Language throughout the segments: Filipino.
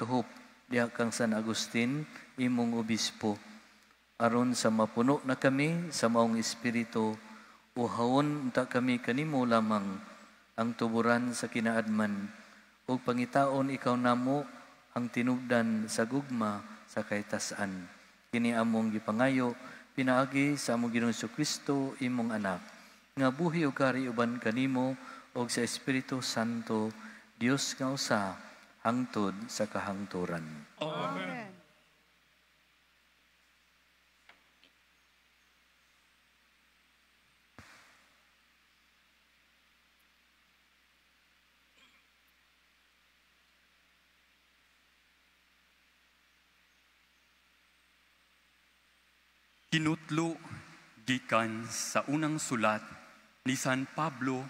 tuhop diha kang San Agustin imong obispo aron sa mapuno na kami sa maong espiritu uhawon unta kami kanimo lamang ang tuburan sa kinaadman ug pangitaon ikaw namo ang tinubdan sa gugma sa kaytas-an. Kini among gipangayo pinaagi sa among Ginoong Kristo imong anak nga buhi ug kari uban kanimo ug sa Espiritu Santo Dios nga usa hangtod sa kahangturan. Amen. Kinutlo gikan sa unang sulat ni San Pablo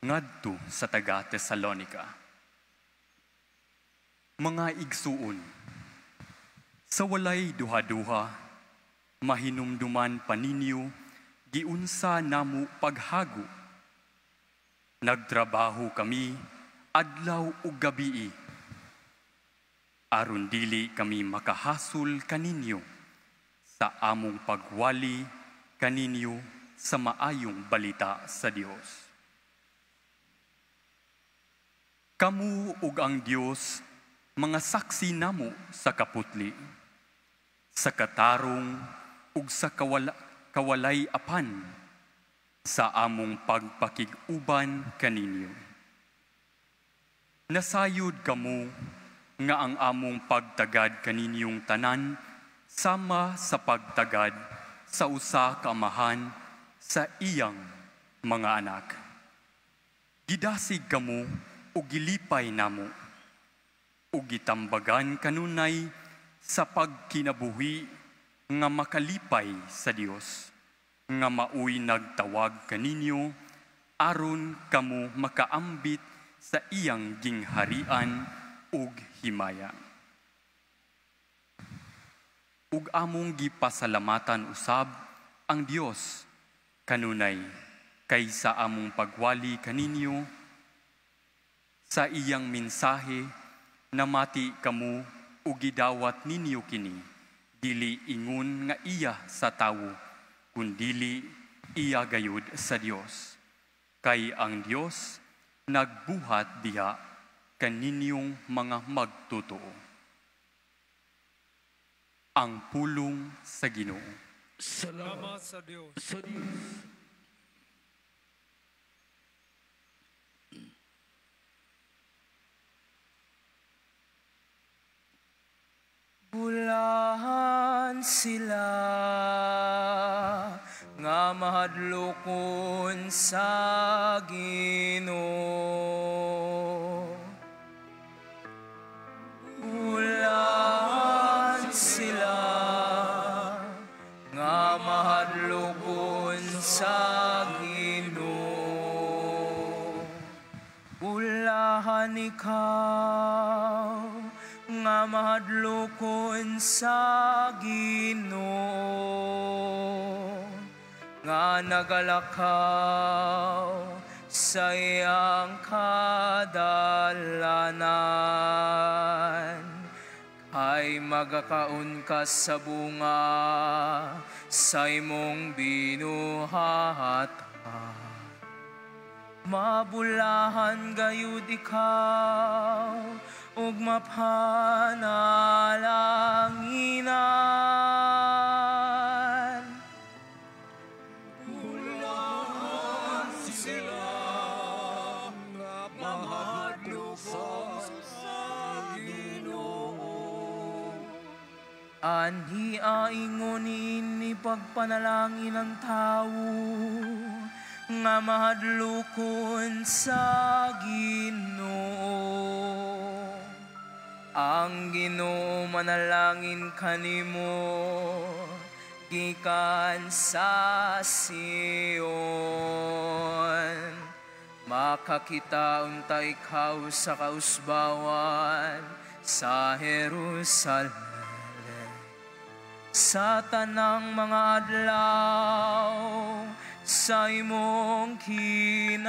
ngadto sa taga Tesalonica. Mga igsuon, sa walay duha-duha, mahinumduman paninyo, giunsa namo paghago. Nagtrabaho kami, adlaw ug gabii, aron dili kami makahasol kaninyo sa among pagwali kaninyo sa maayong balita sa Dios. Kamu ug ang Dios mga saksi namo sa kaputli, sa katarong ug sa kawalay apan sa among pagpakig-uban kaninyo. Nasayod kamo nga ang among pagtagad kaninyong tanan sama sa pagtagad sa usa ka amahan sa iyang mga anak. Gidasig kamo ug gilipay namo ug gitambagan kanunay sa pagkinabuhi nga makalipay sa Dios nga maoy nagtawag kaninyo aron kamo makaambit sa iyang gingharian ug himaya. Ug among gipasalamatan usab ang Dios kanunay kaysa among pagwali kaninyo sa iyang mensahe na mati kamo ug gidawat ninyo kini dili ingon nga iya sa tawo kundili iya gayud sa Dios kay ang Dios nagbuhat diha kaninyong mga magtotoo. Ang pulong sa Ginoo. Salamat sa Diyos. Bulahan sila nga mahadlokon sa Ginoo. Bulahan sila nga mahadlokon sa Ginoo. Bulahan ikaw nga mahadlokon sa Ginoo, nga nagalakaw sa iyang kadalanan, ay magakaon ka sa bunga sa imong binuhat. Mabulahan gayud ikaw ug mapanalanginan. Bulahan sila nga mahadlokon sa Ginoo. Anhi aingonin ni pagpanalangin ng tao nga mahadlokon sa Ginoo. Ang Ginoo manalangin kanimo gikan sa Sion. Makakita unta ikaw sa kausbawan sa Jerusalem. Sa tanang mga adlaw sa imong kinabuhi.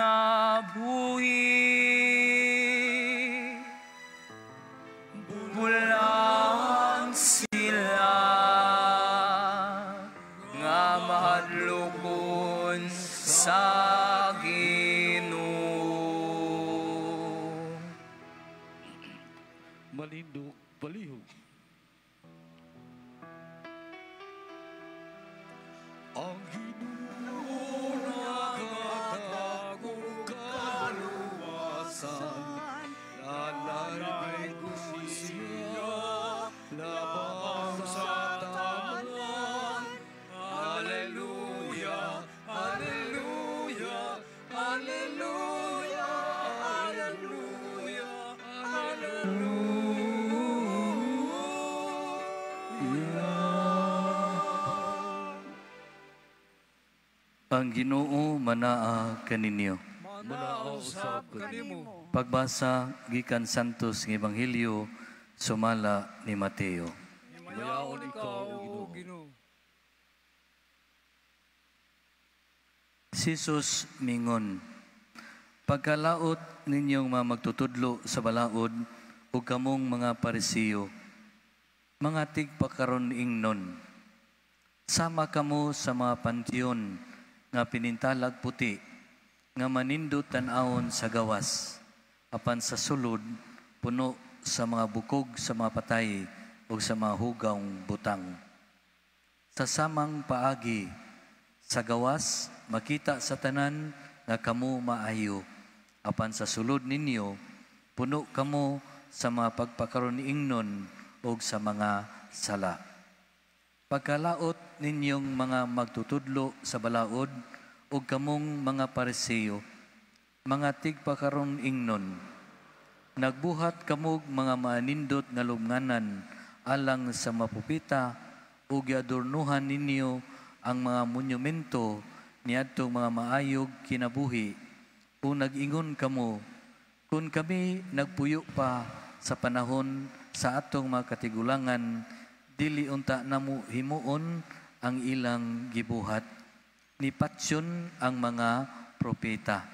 Bulahan sila nga mahadlokon sa Ginoo. Malindog palihog. Ang Ginoo nakatagong kaluwasan, lalay ko siya labang sa tanan. Hallelujah, hallelujah, hallelujah, hallelujah, Ang Ginoo manaa kaninyo. manaaw sa kanimo. Pagbasa gikan Santos ng Ebanghelyo sumala ni Mateo. Mayaon ikaw, O Ginoo. Si Jesus mingon, pagkalaot ninyong mga magtutudlo sa balaod o kamong mga parisiyo, mga tigpakaron ingnon, sama kamo sa mga pantiyon nga pinintalag puti, nga manindot tan-awon sa gawas, apan sa sulod, puno sa mga bukog sa mga patay o sa mga hugawng butang. Sa samang paagi, sa gawas, makita sa tanan nga kamo maayo, apan sa sulod ninyo, puno kamo sa mga pagpakaron ingnon o sa mga sala. Pagkalaot ninyong mga magtutudlo sa balaod o kamong mga parisiyo, mga tigpakaron ingnon, nagbuhat kamog mga manindot nga lubnganan alang sa mapupita o giadornuhan ninyo ang mga monumento niadtong mga maayog kinabuhi o nag-ingon kamo, kung kami nagpuyo pa sa panahon sa atong mga katigulangan, dili unta namo himuon ang ilang gibuhat. Nipatyon ang mga propeta.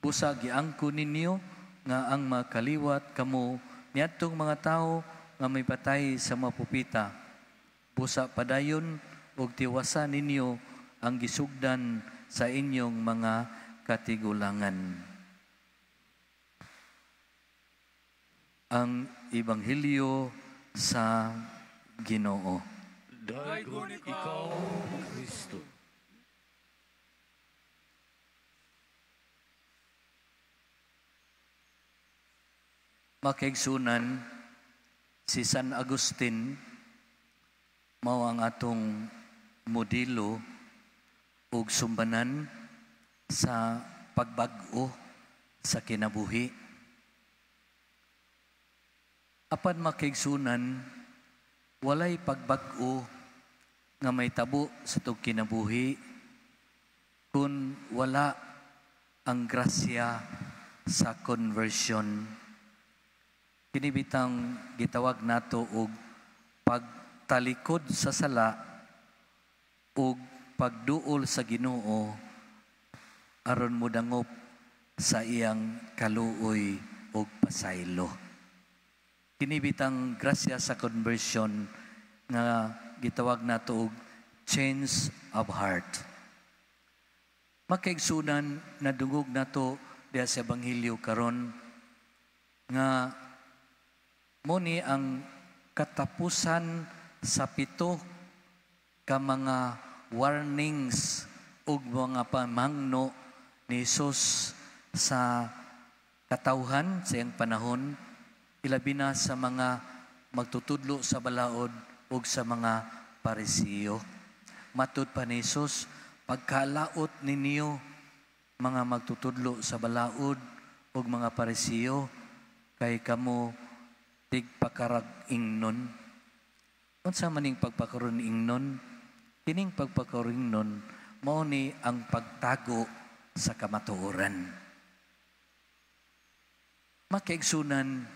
Busa giangko ninyo nga ang mga kaliwat kamo niadtong mga tao nga may patay sa mga propeta. Busa padayon og tiwasan ninyo ang gisugdan sa inyong mga katigulangan. Ang Ebanghelyo sa Ginoo. Dagon ikaw, Kristo. Makaigsunan, si San Agustin, mao ang atong modelo ug sumbanan sa pagbag-o sa kinabuhi. Apan makaigsunan, walay pagbag-o nga may tabo sa itong kinabuhi kung wala ang grasya sa conversion. Kinibitang gitawag nato og pagtalikod sa sala ug pagduol sa Ginoo aron mudangop sa iyang kaluoy ug pasaylo. Kinibitang grasya sa conversion nga gitawag nato og change of heart. Makaigsunan na dungog nato diha sa Ebanghelyo karon nga muni ang katapusan sa 7 ka mga warnings ug mga pamangno ni Jesus sa katawhan sa iyang panahon, ilabi na sa mga magtutudlo sa balaod ug sa mga parisiyo. Matud pa ni Jesus, pagkalaot ninyo mga magtutudlo sa balaod ug mga parisiyo, kay kamo tigpakarag ingnon. Unsa maning pagpakaron ingnon? Kining pagpakaron ingnon mao ni ang pagtago sa kamatuoran. Makaigsunan,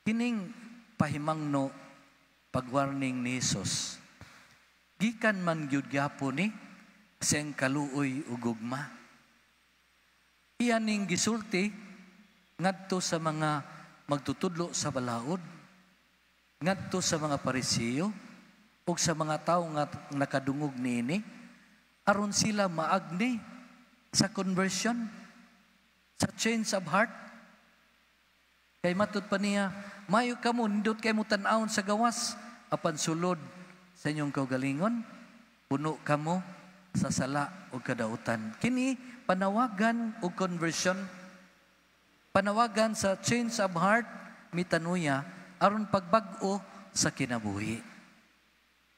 kining pahimangno pagwarning ni Jesus, gikan man gyud gyapon ni siyang kaluoy ug gugma. Iyan ning gisulti ngadto sa mga magtutudlo sa balaod ngadto sa mga Parisiyo ug sa mga tawo nga nakadungog niini aron sila maagni sa conversion, sa change of heart. Kay matud pa niya, mayo kamo nindot kay mo tan-awon sa gawas apan sulod sa inyong kaugalingon puno kamo sa sala o kadautan. Kini panawagan o conversion, panawagan sa change of heart mitanuya aron pagbag-o sa kinabuhi.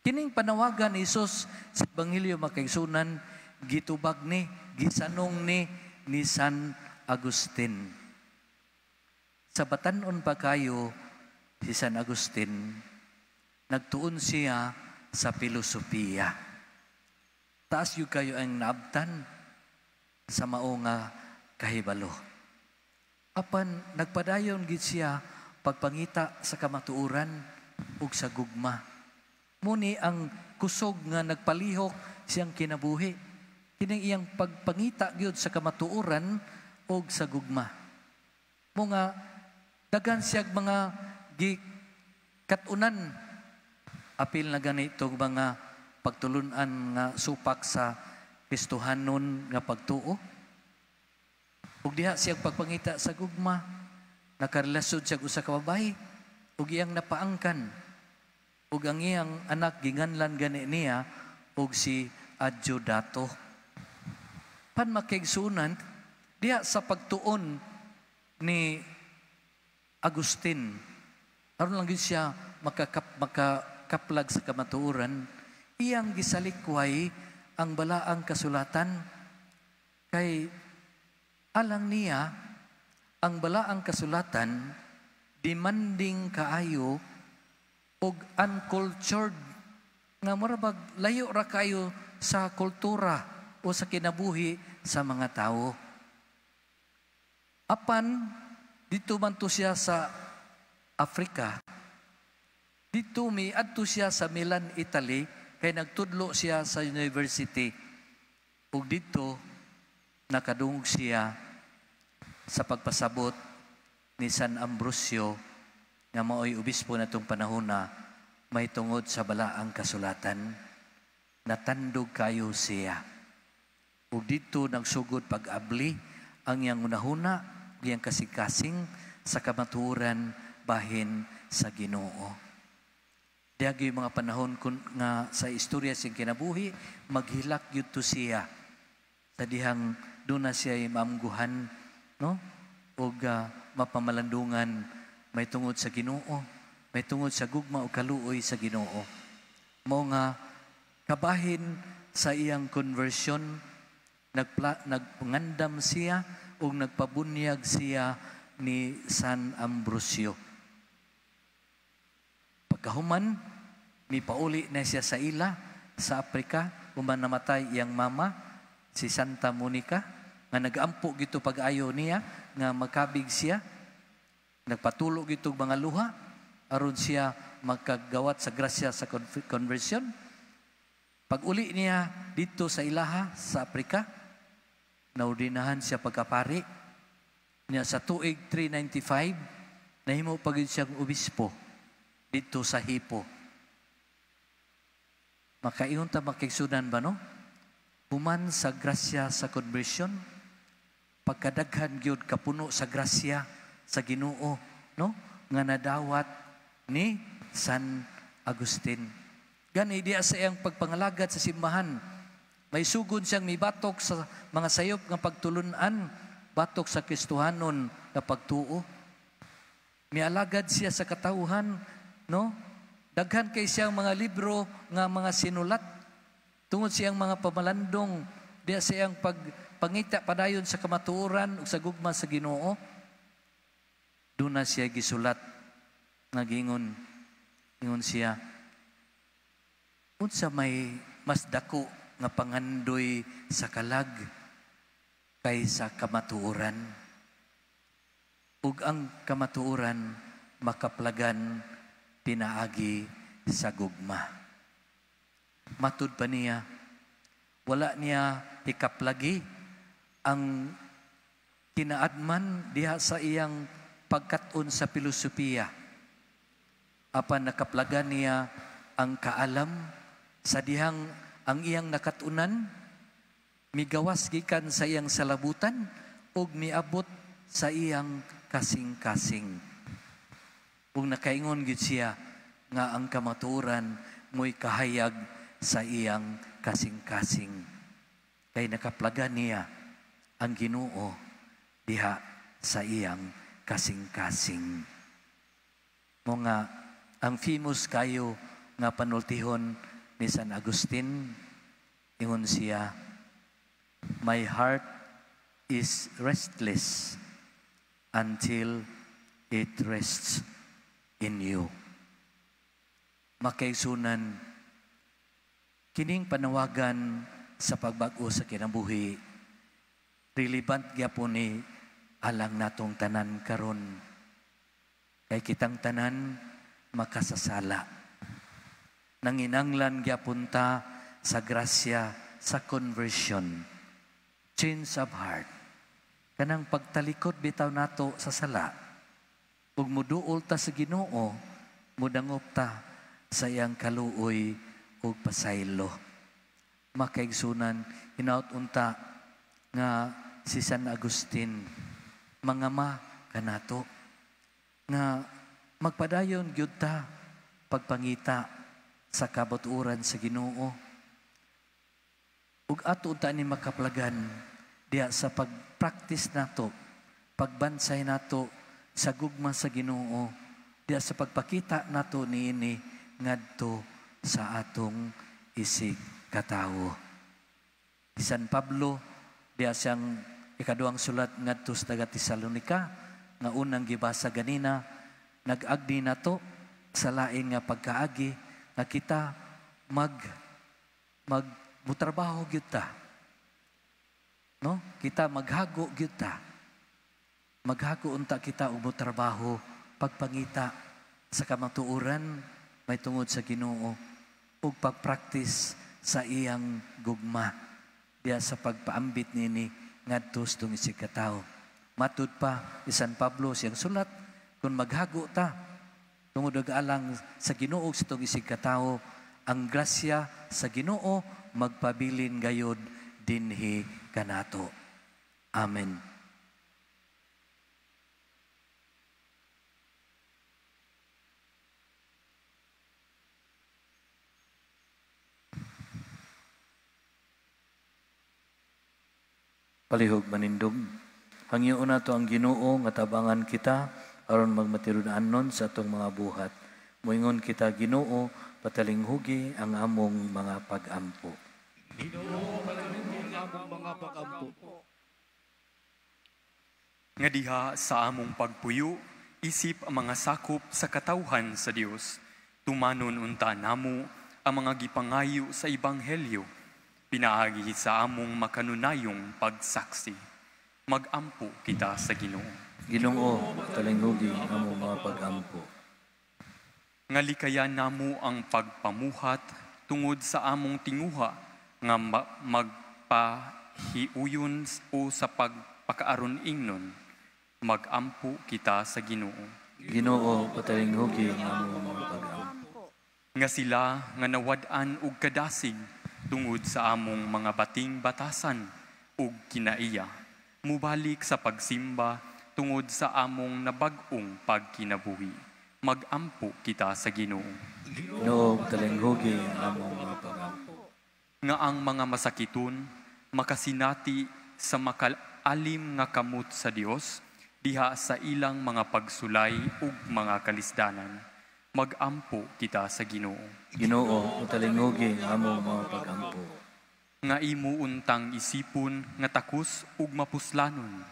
Kining panawagan ni Hesus sa Ebanghelyo makaigsunan gitubag ni, gisanong ni San Agustin. Sa batan-on pa kayo si San Agustin, nagtuon siya sa filosofiya. Taas yung kayo ang naabtan sa mao nga kahibalo. Apan nagpadayon gid siya pagpangita sa kamatuoran ug sa gugma. Muni ang kusog nga nagpalihok siyang kinabuhi. Kining iyang pagpangita gyud sa kamatuoran ug sa gugma. Mga dagan siyag mga gikatunan apil na ganitong mga pagtulunan nga supak sa Kristohanon nga pagtuo. Ug diha siyang pagpangita sa gugma, nakarelasyon siya usa ka babae ug iyang napaangkan. Ug ang iyang anak ginganlan gani niya ug si Adjudato. Pan makigsunan diha sa pagtuon ni Agustin. Aron lang gid siya makakaplag sa kamatuoran, iyang gisalikway ang balaang kasulatan kay alang niya ang balaang kasulatan demanding kaayo og uncultured nga murabag layo ra kayo sa kultura o sa kinabuhi sa mga tao. Apan dito man to siya sa Africa. Dito miadto siya sa Milan, Italy, kay nagtudlo siya sa university. Ug dito nakadungog siya sa pagpasabot ni San Ambrosio nga mao'y obispo na itong panahon na may tungod sa balaang kasulatan. Natandog kayo siya. Ug dito nagsugod pag-abli ang iyang unahuna, iyang kasikasing sa kamatuoran bahin sa Ginoo. Diagi mga panahon nga sa istorya siyang kinabuhi, maghilak yun to siya. Sa dihang doon na siya maamguhan, no? O mapamalandungan, may tungod sa Ginoo, may tungod sa gugma o kaluoy sa Ginoo. Mao nga kabahin sa iyang conversion, nagpangandam siya o nagpabunyag siya ni San Ambrosio. Pagkahuman, mipauli na siya sa ila, sa Afrika, human namatay iyang mama, si Santa Monica, nga nag-ampo gito pag-ayo niya, nga makabig siya, nagpatulog gito mga luha, aron siya magkagawat sa grasya sa conversion. Pag-uli niya dito sa ilaha, sa Afrika, naordinahan siya pagkapari. Niya sa tuig 395, nahimo pagin siyang obispo dito sa Hippo. Makaingon ta makigsunan ba, no? Human sa grasya sa conversion, pagkadaghan gyud kapuno sa grasya sa Ginoo, no? Nga nadawat ni San Agustin. Gani diya sa iyang pagpangalagad sa simbahan, may sugod siyang mibatok sa mga sayop nga pagtulunan, batok sa Kristohanon na pagtuo. Mialagad siya sa katauhan, no? Daghan kay siyang mga libro nga mga sinulat. Tungod siyang mga pamalandong, diya siyang pagpangita padayon sa kamatuoran ug sa gugma sa Ginoo. Doon na siya gisulat, nagingon siya, unsa may mas dako nga pangandoy sa kalag kaysa kamatuoran. Ug ang kamatuoran makaplagan pinaagi sa gugma. Matud pa niya, wala niya ikaplagi ang kinaadman diha sa iyang pagkat-on sa filosofiya. apan nakaplagan niya ang kaalam sa dihang ang iyang nakatunan migawas gikan sa iyang salabutan ug miabot sa iyang kasing-kasing. Ug nakaingon gid siya nga ang kamatuoran mo'y kahayag sa iyang kasing-kasing. Kay nakaplagan niya ang Ginoo diha sa iyang kasing-kasing. Mo nga ang famous kayo nga panultihon ni San Agustin, ingon siya, "My heart is restless until it rests in you." Makaigsunan, kining panawagan sa pagbago sa kinabuhi, relevant gyapon ni alang natong tanan karon. Kay kitang tanan makasasala. Nanginanglan gyapon ta sa grasya sa conversion, change of heart. Kanang pagtalikod bitaw nato sa sala. Ug muduol ta sa Ginoo, mudangop ta sa iyang kaluoy ug pasaylo. Makaigsunan, hinaut unta nga si San Agustin, mangama kanato nga magpadayon gyud ta pagpangita sa kabaturan sa Ginoo. Ug ato unta ni makaplagan diya sa pagpractice nato, pagbansay nato sa gugma sa Ginoo, diya sa pagpakita nato niini ngadto sa atong isig katawo. Si San Pablo diya siyang ikaduhang sulat ngadto sa taga Tesalonica nga unang gibasa ganina, nag-agdi nato sa lain nga pagkaagi nga kita mutrabaho gyud ta. No? Kita maghago gyud ta. Maghago unta kita og mutrabaho pagpangita sa kamatuoran may tungod sa Ginoo ug pagpractice sa iyang gugma diya sa pagpaambit nini ngadto sa isig katawo. Matud pa ni San Pablo siyang sulat, kung maghago ta tungod og alang sa Ginoo sa itong isig katawo, ang grasya sa Ginoo magpabilin gayod dinhi kanato. Amen. Palihog manindog. Hangyoon nato ang Ginoo nga tabangan kita aron magmatinud-anon sa atong mga buhat. Moingon kita Ginoo, patalinghugi ang among mga pag-ampo. Ginoo, patalinghugi ang among mga pag-ampo. Nga diha sa among pagpuyo, isip ang mga sakop sa katawhan sa Dios. Tumanon unta namo ang mga gipangayo sa Ebanghelyo. Pinaagi sa among makanunayong pagsaksi. Mag-ampo kita sa Ginoo. Ginoo, talinghugi ang among mga pag-ampo. Nga likayan namo ang pagpamuhat tungod sa among tinguha nga magpahiuyon o sa pagpakaaron ingnon. Mag-ampo kita sa Ginoo. Ginoo, patalinghugi ang among mga pag-ampo. Nga sila nga nawad-an og kadasig tungod sa among mga bating batasan ug kinaiya, mubalik sa pagsimba tungod sa among nabag-ong pagkinabuhi. Mag-ampo kita sa Ginoo. Ginoo, talinghugi ang among mga pag-ampo. Nga ang mga masakiton makasinati sa makaalim nga kamot sa Dios diha sa ilang mga pagsulay ug mga kalisdanan. Mag-ampo kita sa Ginoo. Ginoo, talinghugi ang among mga pag-ampo. Nga imo untang isipon nga takus ug mapuslanon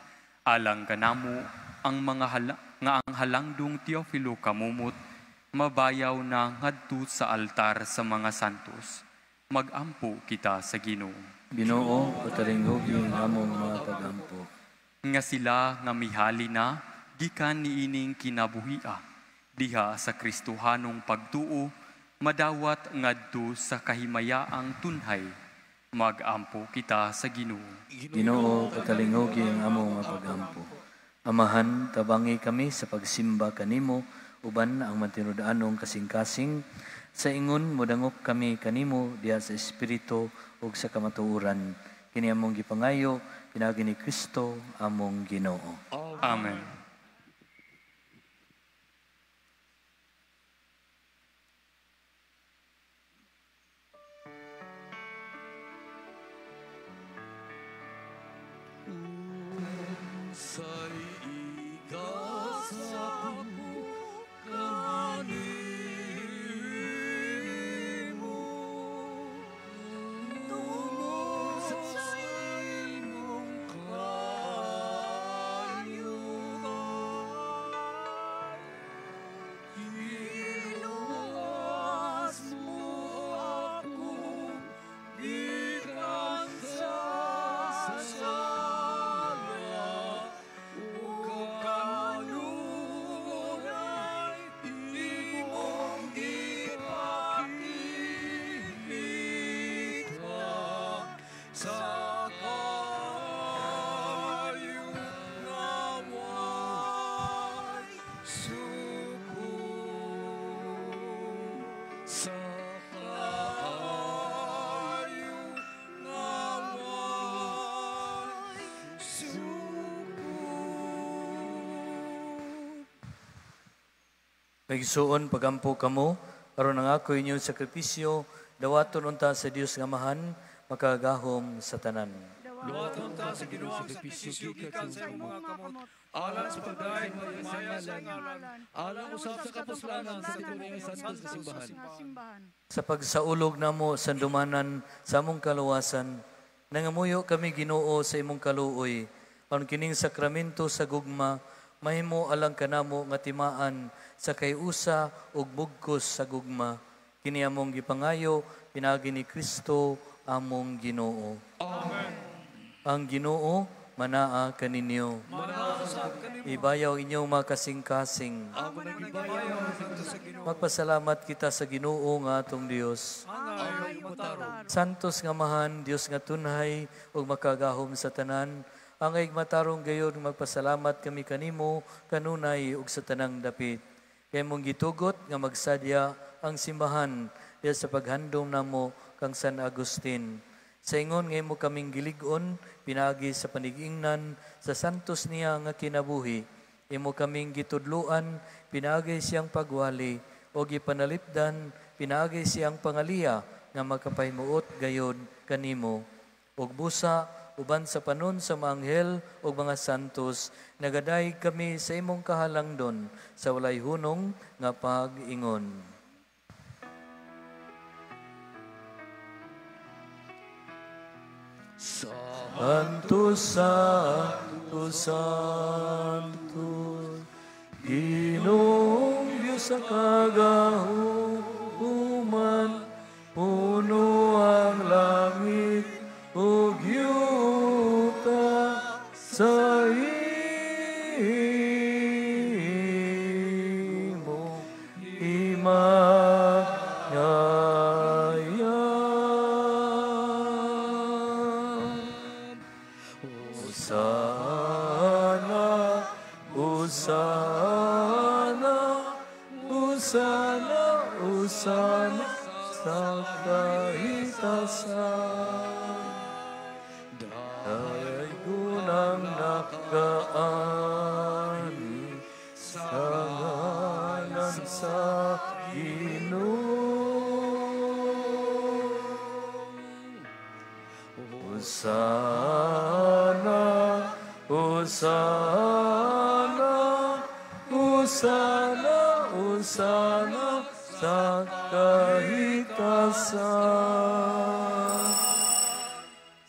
alang kanamo ang mga ang halangdong Teofilo kamumot mabayaw na ngadto sa altar sa mga santos. Mag-ampo kita sa Ginoo. Ginoo, patalinghugi ang among mga pag-ampo. Nga sila nga mihali na gikan niining kinabuhia diha sa Kristohanong pagtuo madawat ngadto sa kahimayaang tunhay. Mag-ampo kita sa Ginoo. Ginoo, patalinghugi ang among mga pag-ampo. Amahan, tabangi kami sa pagsimba kanimo uban ang matinud-anong kasing-kasing, sa ingon modangop kami kanimo diha sa espiritu ug sa kamatuoran. Kini among gipangayo pinagi ni Kristo among Ginoo. Amen. Say igasapu kanimo tungod sa imong kayugan iluwas mo ako gikan sa sala kanunay imong ipakita sa kayo naway suko sa kayo naway suko. Nagsuon pagampo kamo, aron ang ako inyong sakripisyo, dawaton unta sa Dios nga mahan, makagahom sa tanan. Luwaton ta sa Ginoo ang sakripisyo gikan sa imong mga kamot. Alang sa pagdayon mo maya sa ngalan. Alang usab sa kapuslanan sa tinuring santos nga simbahan. Sa pagsaulog namo sa dumanan sa among kaluwasan, nangamuyo kami Ginoo sa imong kaluoy, aron kining sakramento sa gugma, mahimo alang kanamo nga timaan sa kayusa ug bugkos sa gugma. Kini among gipangayo pinagi ni Kristo among Ginoo. Amen. Ang Ginoo manaa kaninyo. Ibayaw inyong mga kasing-kasing. Amo nagibayaw ang santos sa Ginoo. Magpasalamat kita sa Ginoo nga atong Dios. Angay matarong. Santos nga mahan, Dios nga tunhay ug makagahom sa tanan. Angay matarong gayon magpasalamat kami kanimo kanunay ug sa tanang dapit. Kay mong gitugot nga magsadya ang simbahan diya sa paghandom namo kang San Agustin. Sa ingon nga imo kaming gilig-on pinagi sa panigingnan sa santos niya nga kinabuhi. Imo kaming gitudluan pinagi siyang pagwali o gipanalipdan pinagi siyang pangaliya nga makapaymuot gayod kanimo. Ug busa uban sa panon sa mga anghel o mga santos, nagaday kami sa imong kahalangdon sa walay hunong nga pag-ingon. Santo, Santo, Santo, Ginoong Diyos sa kagahuman, puno ang langit ug yuta sa imo imangaya. Hosana, Hosana, Hosana, Hosana sa kahitasan. Dahil gunang nakaani sa ngalan sa Ginoo. Hosana, Hosana, Hosana, Hosana sa kahitasan.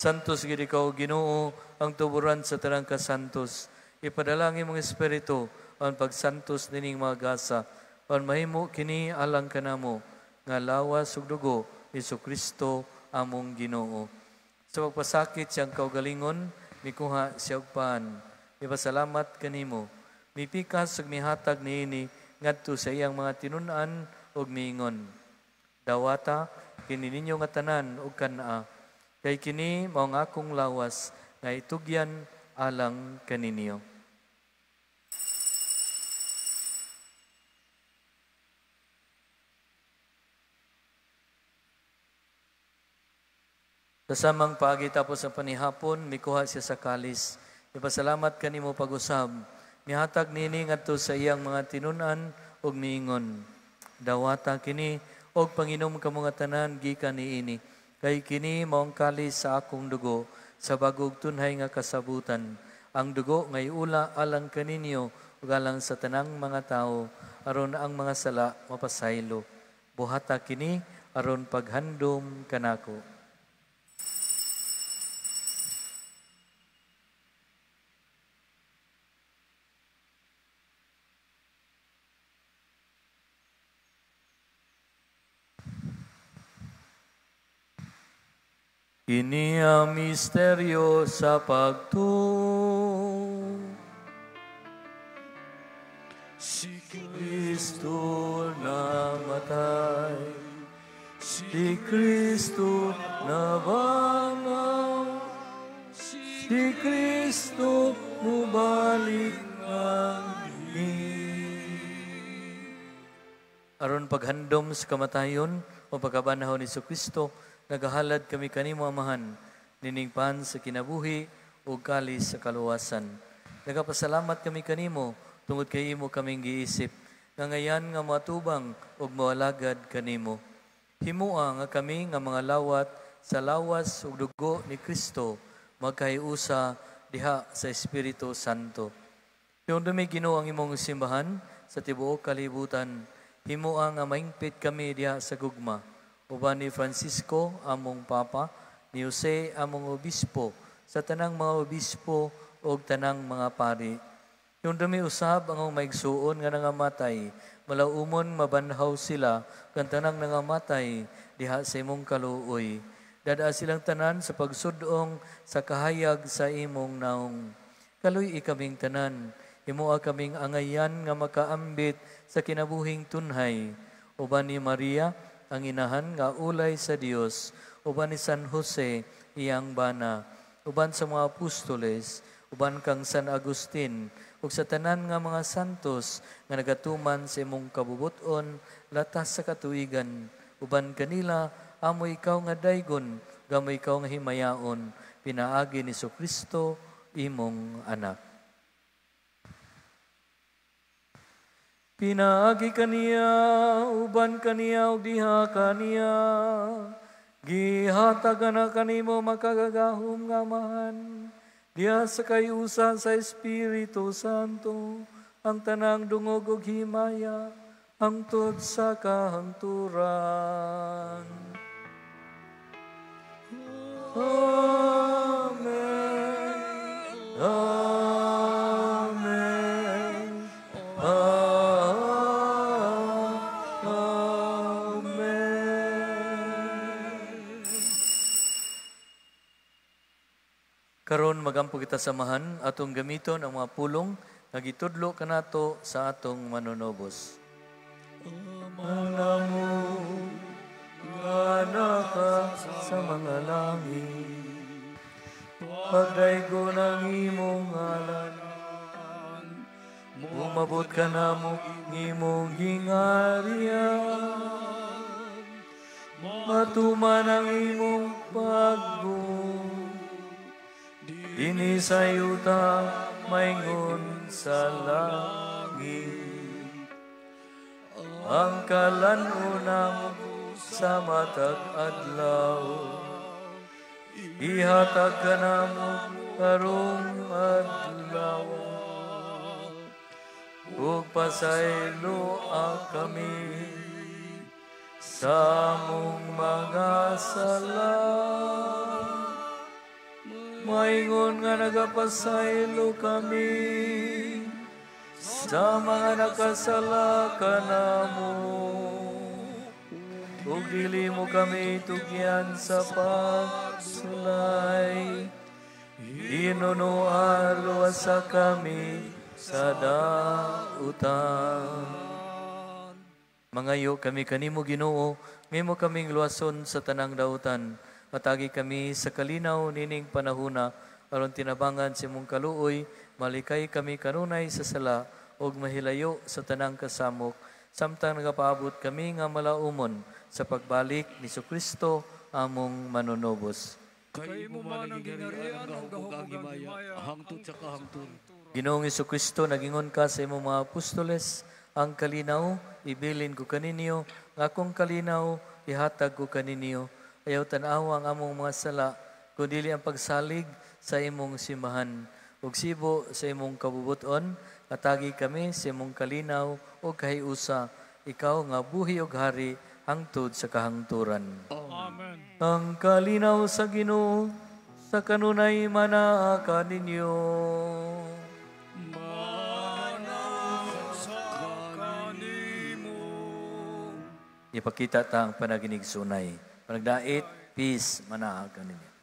Santos gid ikaw Ginoo ang tuburan sa tanang kasantos. Ipadalangin mong espiritu ang pagsantos nining mga gasa. Ang mahimo kini alang kanamo nga lawas ug dugo ni Jesucristo among Ginoo. Sa pagpasakit siyang kaugalingon, mikuha siya og paan. Ipasalamat kanimo. Mipikas ug mihatag niini ngadto sa iyang mga tinun-an ug miingon. Dawata kini ninyo nga tanan ug kana. Kay kini mao nga akong lawas nga itugyan alang kaninyo. Sa samang paagi tapos ang panihapon, mikuha siya sa kalis. Ipasalamat kanimo pag-usab. Mihatag nini ngadto sa iyang mga tinunan ug miingon. Dawata kini og panginom kamo nga tanan gikan niini. Kay kini mao ang kalis sa akong dugo sa bagog tunhay nga kasabutan. Ang dugo ngay ula alang kaninyo ug alang sa tanang mga tao aron ang mga sala mapasaylo. Buhata kini aron paghandom kanako. Kini ang misteryo sa si Kristo namatay, si Kristo nabangaw, si Kristo mubalik ngani. Aron paghandom sa kamatayon o pagkabanahon ni Kristo, nagahalad kami kanimo amahan, niningpan sa kinabuhi o kalis sa kaluwasan. Nagapasalamat kami kanimo, tungod kay imo kaming giisip, nga ngayan nga matubang o mawalagad kanimo. Himua nga kami nga mga lawat sa lawas ug dugo ni Kristo, magkahiusa diha sa Espiritu Santo. Yung dumi Ginoo ang imong simbahan sa tibuok kalibutan, himua nga maingpit kami diha sa gugma. Uban ni Francisco, among Papa, ni Jose, among Obispo, sa tanang mga Obispo o tanang mga pari. Yung dumi usab ang maigsuon nga nangamatay, malaumon mabanhaw sila, kan tanang nangamatay, diha sa imong kaluoy. Dada silang tanan sa pagsudong sa kahayag sa imong naong. Kaluy ikaming tanan, himua kaming angayan nga makaambit sa kinabuhing tunhay. Uban ni Maria, ang inahan nga ulay sa Dios, uban ni San Jose, iyang bana, uban sa mga apostoles, uban kang San Agustin, ug sa tanan nga mga santos nga nagatuman sa imong kabubuton, latas sa katuigan, uban kanila, amo ikaw nga daygon, gamo ikaw nga himayaon, pinaagi ni Kristo, imong anak. Pinaagi kaniya, uban kaniya, ug diha kaniya. Gihatagan na kanimo makagagahom nga amahan. Diha sa kayusa sa Espiritu Santo, ang tanang dungog ug himaya, hangtod sa kahangturan. Amen. Amen. Karon magampo kita samahan atong gamiton ang mga pulong nagitudlo kanato sa atong manunobos. Amanamo nga ka sa mga langit, pagdaygo ng imong ngalan, umabot ka na mo imong gingarian, matuman ang imong pagbuong. Dini sa yuta maingon sa langit, ang kalanunang sa matag adlaw, ihatag ka na mo karong adlaw, ug pasaylo kami sa mong mga sala. Maingon nga nagapasaylo kami sa mga nakasala ka namo. Ug dili mo kami tugyan sa pagsulay, inunuan luwasa kami sa dautan. Mangayo kami kanimo Ginoo, ngemo kaming luwason sa tanang dautan. Matagi kami sa kalinaw nining panahuna, aron tinabangan si mong kaluoy, malikay kami kanunay sa sala, og mahilayo sa tanang kasamok, samtang nagapaabot kami nga malaumon sa pagbalik ni Kristo among manunobos. Kay mo man ang ginarian, ang gahog himaya, hangtod sa kahangtod. Ginoong Jesucristo, nagingon ka sa imong mga apostoles, ang kalinaw, ibilin ko kaninyo, nga akong kalinaw, ihatag ko kaninyo. Ayaw tanawa ang among mga sala, kundi ang pagsalig sa imong simbahan. Ug sibo sa imong kabubuton, atagi kami sa imong kalinaw o kahiusa, ikaw nga buhi ug hari, hangtod sa kahangturan. Amen. Ang kalinaw sa Ginoo sa kanunay mana kaninyo. Ipakita ta ang panaginig sunay. Panagdait, peace, mana kaninyo.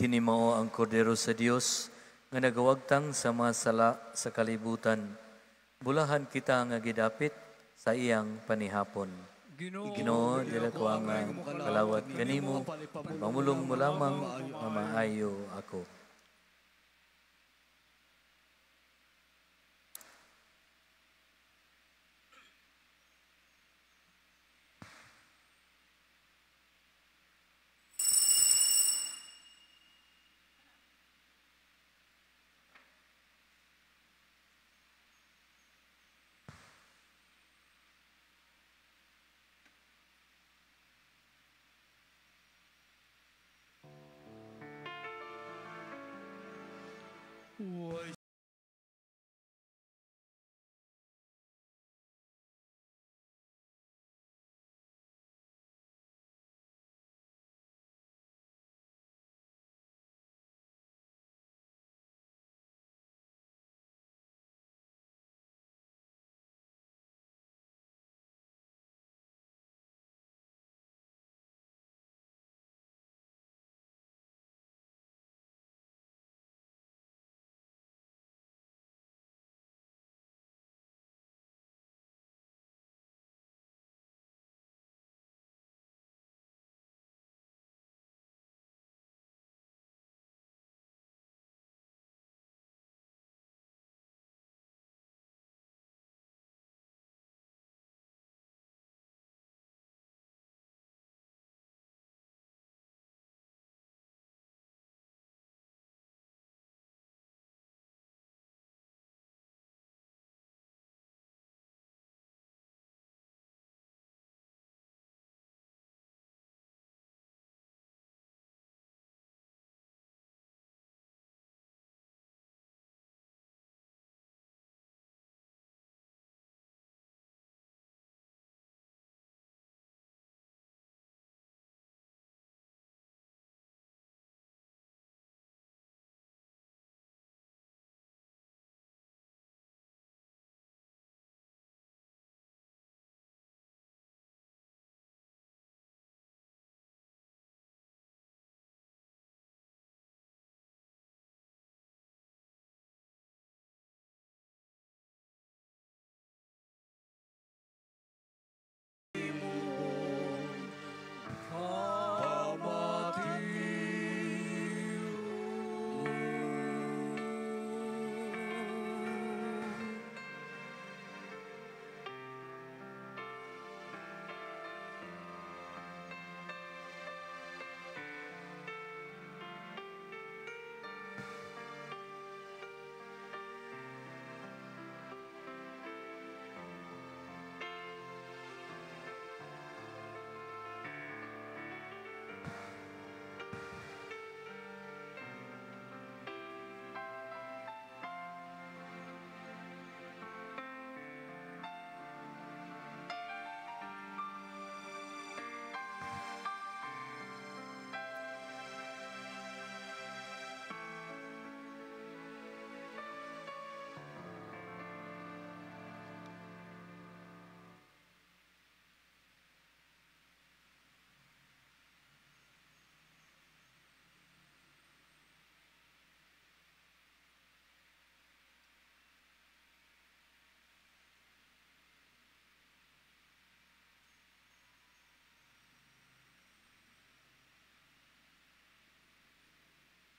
Kini mao ang kordero sa Dios nga nagawagtang sa mga sala sa kalibutan. Bulahan kita nga gidapit sa iyang panihapon. Ginoo, dila ko ang kalawat kanimo, pamulong mo lamang nga maayo ako.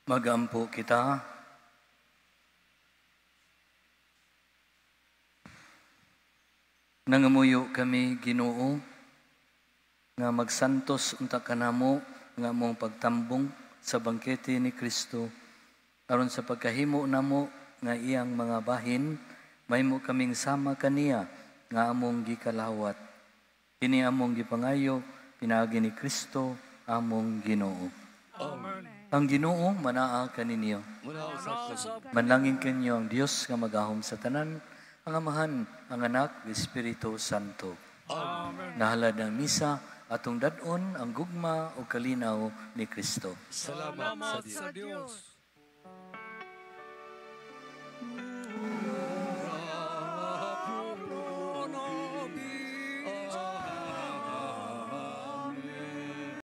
Magampo kita. Nangamuyo kami, Ginoo, nga magsantos unta kanamo nga among pagtambong sa bangkete ni Kristo aron sa pagkahimo namo nga iyang mga bahin mahimo kaming sama kaniya nga among gikalawat. Kini among gipangayo pinaagi ni Kristo among Ginoo. Amen. Ang Ginoo manaa kaninyo. Manlangin kanyo ang Dios nga magahom sa tanan, ang Amahan, ang Anak, ang Espiritu Santo. Amen. Nahalad ng misa atong dadon ang gugma o kalinaw ni Kristo. Salamat sa Diyos.